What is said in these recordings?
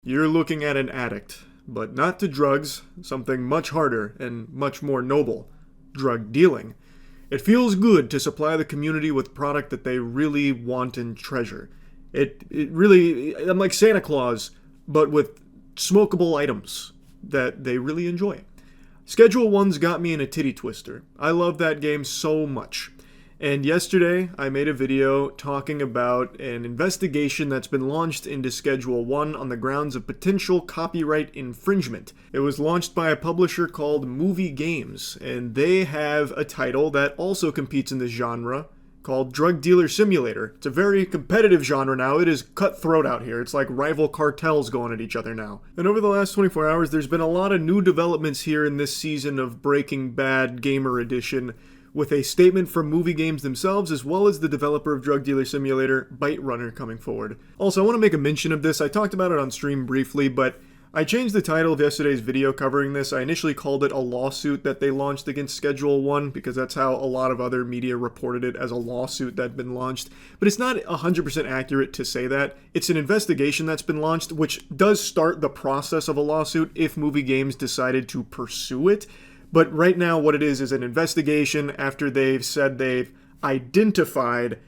you're looking at an addict, but not to drugs, something much harder and much more noble, drug dealing. It feels good to supply the community with product that they really want and treasure. I'm like Santa Claus, but with smokable items that they really enjoy. Schedule 1's got me in a titty twister. I love that game so much. And yesterday, I made a video talking about an investigation that's been launched into Schedule 1 on the grounds of potential copyright infringement. It was launched by a publisher called Movie Games, and they have a title that also competes in this genre called Drug Dealer Simulator. It's a very competitive genre now. It is cutthroat out here. It's like rival cartels going at each other now. And over the last 24 hours, there's been a lot of new developments here in this season of Breaking Bad Gamer Edition, with a statement from Movie Games themselves, as well as the developer of Drug Dealer Simulator, Bite Runner, coming forward. Also, I want to make a mention of this. I talked about it on stream briefly, but I changed the title of yesterday's video covering this. I initially called it a lawsuit that they launched against Schedule 1, because that's how a lot of other media reported it, as a lawsuit that had been launched. But it's not 100% accurate to say that. It's an investigation that's been launched, which does start the process of a lawsuit if Movie Games decided to pursue it. But right now, what it is an investigation after they've said they've identified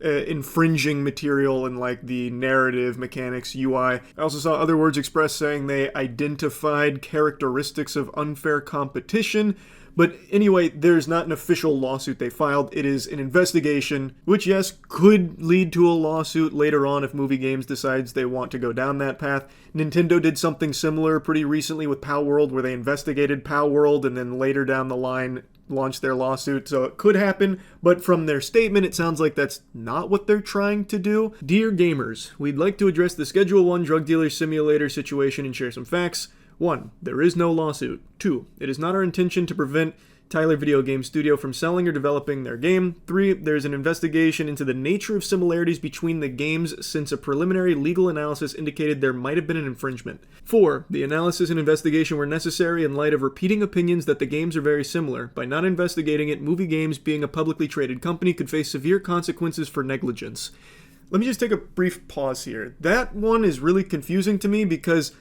infringing material in like the narrative, mechanics, UI. I also saw other words expressed saying they identified characteristics of unfair competition. But anyway, there's not an official lawsuit they filed. It is an investigation, which, yes, could lead to a lawsuit later on if Movie Games decides they want to go down that path. Nintendo did something similar pretty recently with Pow World, where they investigated Pow World and then later down the line launched their lawsuit. So it could happen, but from their statement, it sounds like that's not what they're trying to do. Dear gamers, we'd like to address the Schedule 1 Drug Dealer Simulator situation and share some facts. 1. There is no lawsuit. 2. It is not our intention to prevent Tyler Video Game Studio from selling or developing their game. 3. There's an investigation into the nature of similarities between the games, since a preliminary legal analysis indicated there might have been an infringement. 4. The analysis and investigation were necessary in light of repeating opinions that the games are very similar. By not investigating it, Movie Games, being a publicly traded company, could face severe consequences for negligence. Let me just take a brief pause here. That one is really confusing to me because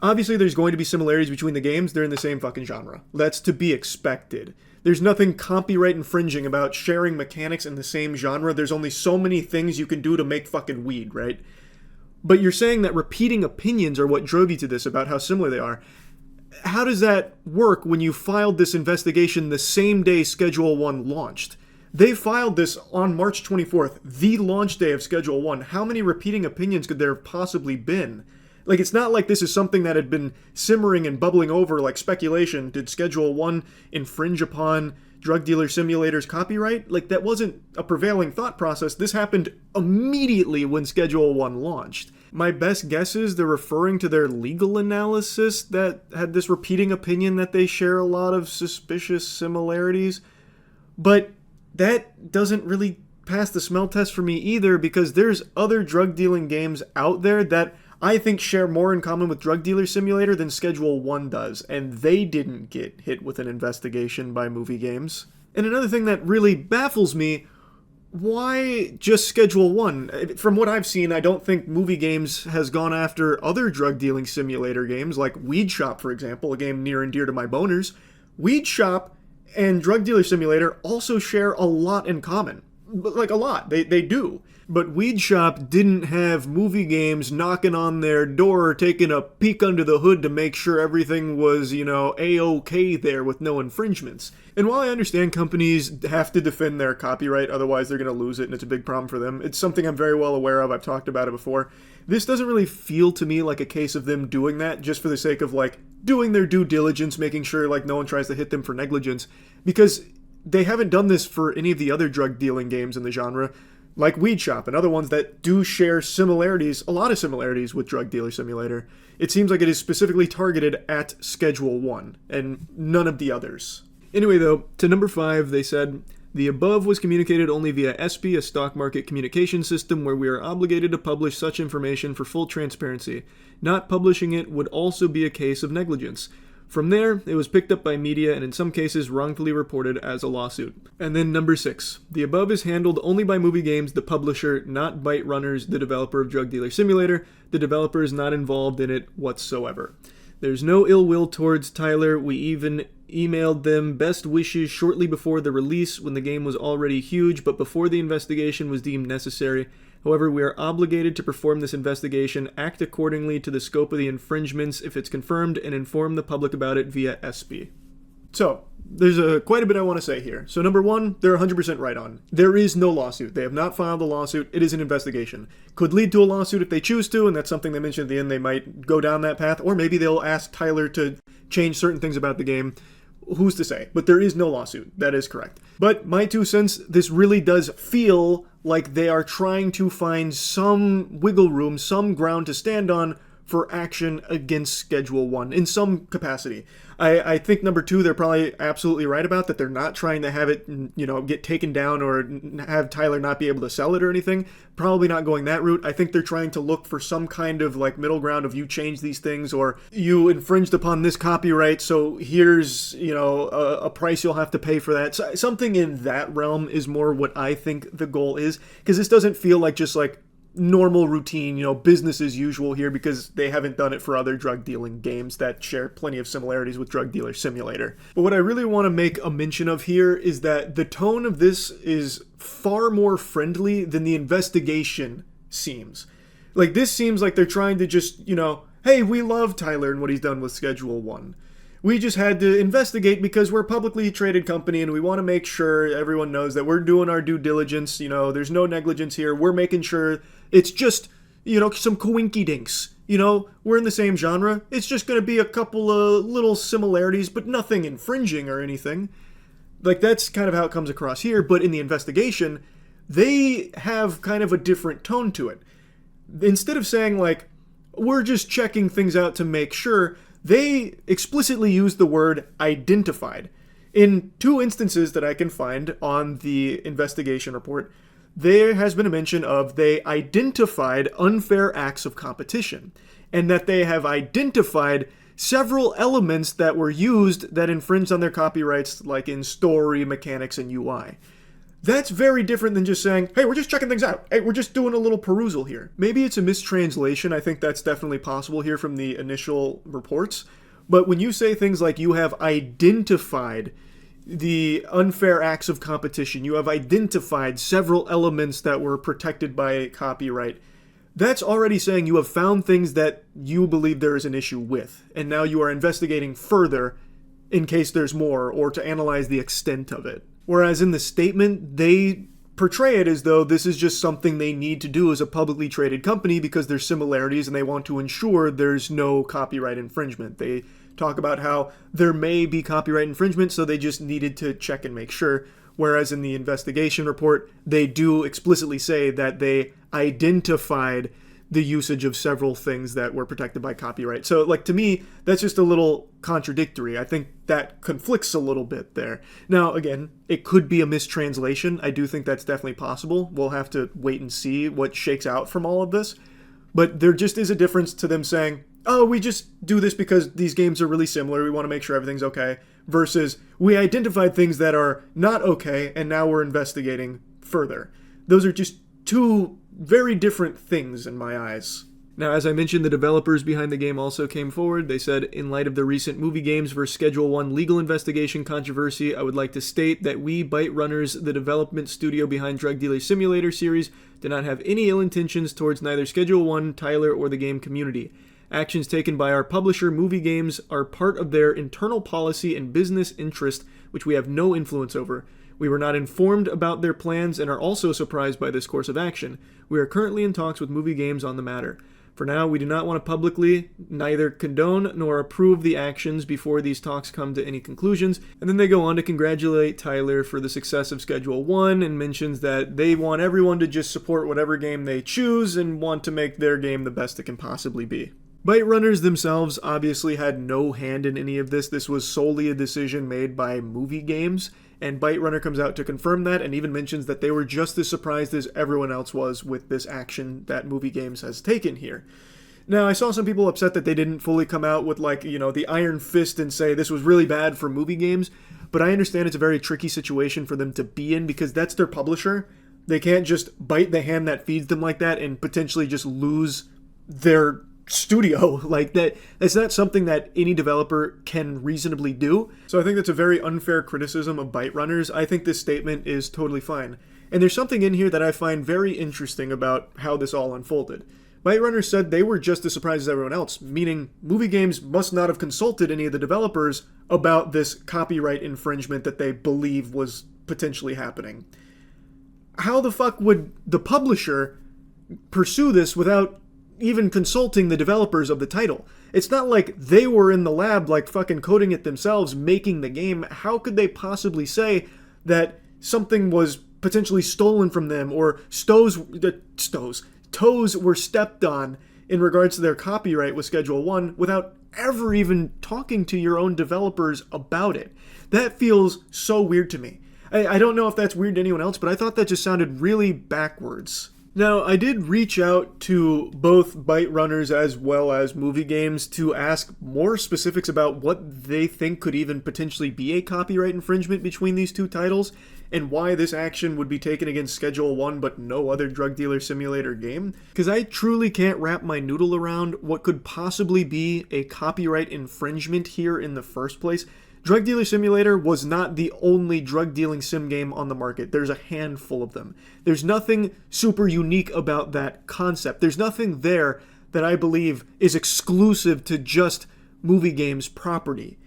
obviously there's going to be similarities between the games. They're in the same fucking genre. That's to be expected. There's nothing copyright infringing about sharing mechanics in the same genre. There's only so many things you can do to make fucking weed, right? But you're saying that repeating opinions are what drove you to this about how similar they are. How does that work when you filed this investigation the same day Schedule 1 launched? They filed this on March 24th, the launch day of Schedule 1. How many repeating opinions could there have possibly been? Like, it's not like this is something that had been simmering and bubbling over like speculation. Did Schedule 1 infringe upon Drug Dealer Simulator's copyright? Like, that wasn't a prevailing thought process. This happened immediately when Schedule 1 launched. My best guess is they're referring to their legal analysis that had this repeating opinion that they share a lot of suspicious similarities. But that doesn't really pass the smell test for me either, because there's other drug dealing games out there that I think share more in common with Drug Dealer Simulator than Schedule 1 does, and they didn't get hit with an investigation by Movie Games. And another thing that really baffles me, why just Schedule 1? From what I've seen, I don't think Movie Games has gone after other drug dealing simulator games, like Weed Shop, for example, a game near and dear to my boners. Weed Shop and Drug Dealer Simulator also share a lot in common. Like, a lot. They do. But Weed Shop didn't have Movie Games knocking on their door, taking a peek under the hood to make sure everything was, A-OK there with no infringements. And while I understand companies have to defend their copyright, otherwise they're going to lose it and it's a big problem for them, it's something I'm very well aware of, I've talked about it before. This doesn't really feel to me like a case of them doing that just for the sake of, doing their due diligence, making sure, no one tries to hit them for negligence, because they haven't done this for any of the other drug dealing games in the genre, like Weed Shop and other ones that do share similarities, a lot of similarities with Drug Dealer Simulator. It seems like it is specifically targeted at Schedule 1 and none of the others. Anyway, though, to number 5, they said, the above was communicated only via SP, a stock market communication system where we are obligated to publish such information for full transparency. Not publishing it would also be a case of negligence. From there, it was picked up by media and in some cases wrongfully reported as a lawsuit. And then number 6. The above is handled only by Movie Games, the publisher, not Byte Runners, the developer of Drug Dealer Simulator. The developer is not involved in it whatsoever. There's no ill will towards Tyler. We even emailed them best wishes shortly before the release when the game was already huge, but before the investigation was deemed necessary. However, we are obligated to perform this investigation, act accordingly to the scope of the infringements if it's confirmed, and inform the public about it via SP. So, there's quite a bit I want to say here. So number 1, they're 100% right on. There is no lawsuit. They have not filed a lawsuit. It is an investigation. Could lead to a lawsuit if they choose to, and that's something they mentioned at the end. They might go down that path, or maybe they'll ask Tyler to change certain things about the game. Who's to say? But there is no lawsuit. That is correct. But my 2 cents, this really does feel like they are trying to find some wiggle room, some ground to stand on for action against Schedule 1 in some capacity. I think number 2, they're probably absolutely right about that. They're not trying to have it, get taken down or have Tyler not be able to sell it or anything. Probably not going that route. I think they're trying to look for some kind of middle ground of you change these things or you infringed upon this copyright, so here's, a price you'll have to pay for that. So something in that realm is more what I think the goal is, because this doesn't feel like just normal routine, business as usual here, because they haven't done it for other drug dealing games that share plenty of similarities with Drug Dealer Simulator. But what I really want to make a mention of here is that the tone of this is far more friendly than the investigation seems. This seems like they're trying to just, hey, we love Tyler and what he's done with Schedule 1. We just had to investigate because we're a publicly traded company and we want to make sure everyone knows that we're doing our due diligence. There's no negligence here. We're making sure it's just, some coinky-dinks. We're in the same genre. It's just going to be a couple of little similarities, but nothing infringing or anything. That's kind of how it comes across here. But in the investigation, they have kind of a different tone to it. Instead of saying, we're just checking things out to make sure, they explicitly use the word identified. In 2 instances that I can find on the investigation report, there has been a mention of they identified unfair acts of competition, and that they have identified several elements that were used that infringed on their copyrights, like in story, mechanics, and UI. That's very different than just saying, hey, we're just checking things out. Hey, we're just doing a little perusal here. Maybe it's a mistranslation. I think that's definitely possible here from the initial reports. But when you say things like you have identified the unfair acts of competition, you have identified several elements that were protected by copyright, that's already saying you have found things that you believe there is an issue with. And now you are investigating further in case there's more or to analyze the extent of it. Whereas in the statement, they portray it as though this is just something they need to do as a publicly traded company because there's similarities and they want to ensure there's no copyright infringement. They talk about how there may be copyright infringement, so they just needed to check and make sure. Whereas in the investigation report, they do explicitly say that they identified the usage of several things that were protected by copyright. So, to me, that's just a little contradictory. I think that conflicts a little bit there. Now, again, it could be a mistranslation. I do think that's definitely possible. We'll have to wait and see what shakes out from all of this. But there just is a difference to them saying, oh, we just do this because these games are really similar. We want to make sure everything's okay. Versus, we identified things that are not okay, and now we're investigating further. Those are just 2 very different things in my eyes. Now, as I mentioned, the developers behind the game also came forward. They said, in light of the recent Movie Games vs. Schedule 1 legal investigation controversy, I would like to state that we, Byte Runners, the development studio behind Drug Dealer Simulator series, do not have any ill intentions towards neither Schedule 1, Tyler, or the game community. Actions taken by our publisher, Movie Games, are part of their internal policy and business interest, which we have no influence over. We were not informed about their plans and are also surprised by this course of action. We are currently in talks with Movie Games on the matter. For now, we do not want to publicly neither condone nor approve the actions before these talks come to any conclusions. And then they go on to congratulate Tyler for the success of Schedule 1 and mentions that they want everyone to just support whatever game they choose and want to make their game the best it can possibly be. Byte Runners themselves obviously had no hand in any of this. This was solely a decision made by Movie Games, and Byte Runner comes out to confirm that and even mentions that they were just as surprised as everyone else was with this action that Movie Games has taken here. Now, I saw some people upset that they didn't fully come out with, like, the iron fist and say this was really bad for movie games, but I understand it's a very tricky situation for them to be in because that's their publisher. They can't just bite the hand that feeds them like that and potentially just lose their studio like that. That's not something that any developer can reasonably do. So I think that's a very unfair criticism of Byte Runners. I think this statement is totally fine. And there's something in here that I find very interesting about how this all unfolded. Byte Runners said they were just as surprised as everyone else, meaning movie games must not have consulted any of the developers about this copyright infringement that they believe was potentially happening. How the fuck would the publisher pursue this without even consulting the developers of the title? It's not like they were in the lab, like, fucking coding it themselves, making the game. How could they possibly say that something was potentially stolen from them or toes were stepped on in regards to their copyright with Schedule 1 without ever even talking to your own developers about it? That feels so weird to me. I don't know if that's weird to anyone else, but I thought that just sounded really backwards. Now, I did reach out to both Byte Runners as well as Movie Games to ask more specifics about what they think could even potentially be a copyright infringement between these two titles, and why this action would be taken against Schedule 1 but no other drug dealer simulator game. Because I truly can't wrap my noodle around what could possibly be a copyright infringement here in the first place. Drug Dealer Simulator was not the only drug dealing sim game on the market. There's a handful of them. There's nothing super unique about that concept. There's nothing there that I believe is exclusive to just Movie Games property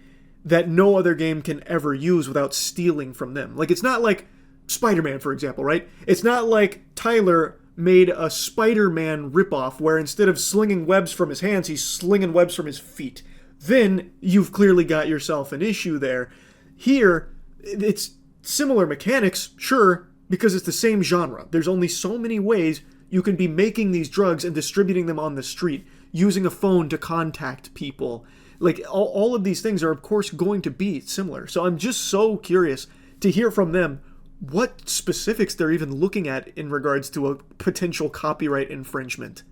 that no other game can ever use without stealing from them. Like, it's not like Spider-Man, for example, right? It's not like Tyler made a Spider-Man ripoff where instead of slinging webs from his hands, he's slinging webs from his feet. Then you've clearly got yourself an issue there. Here, it's similar mechanics, sure, because it's the same genre. There's only so many ways you can be making these drugs and distributing them on the street, using a phone to contact people. Like, all of these things are, of course, going to be similar. So I'm just so curious to hear from them what specifics they're even looking at in regards to a potential copyright infringement.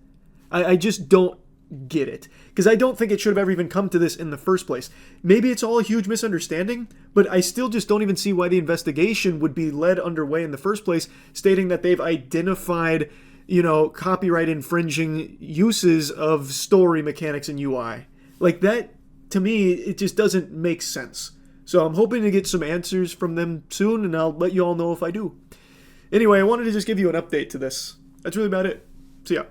I just don't get it, because I don't think it should have ever even come to this in the first place. Maybe it's all a huge misunderstanding, but I still just don't even see why the investigation would be led underway in the first place, stating that they've identified, copyright infringing uses of story mechanics and UI. Like, that, to me, it just doesn't make sense. So I'm hoping to get some answers from them soon, and I'll let you all know if I do. Anyway, I wanted to just give you an update to this. That's really about it. See ya.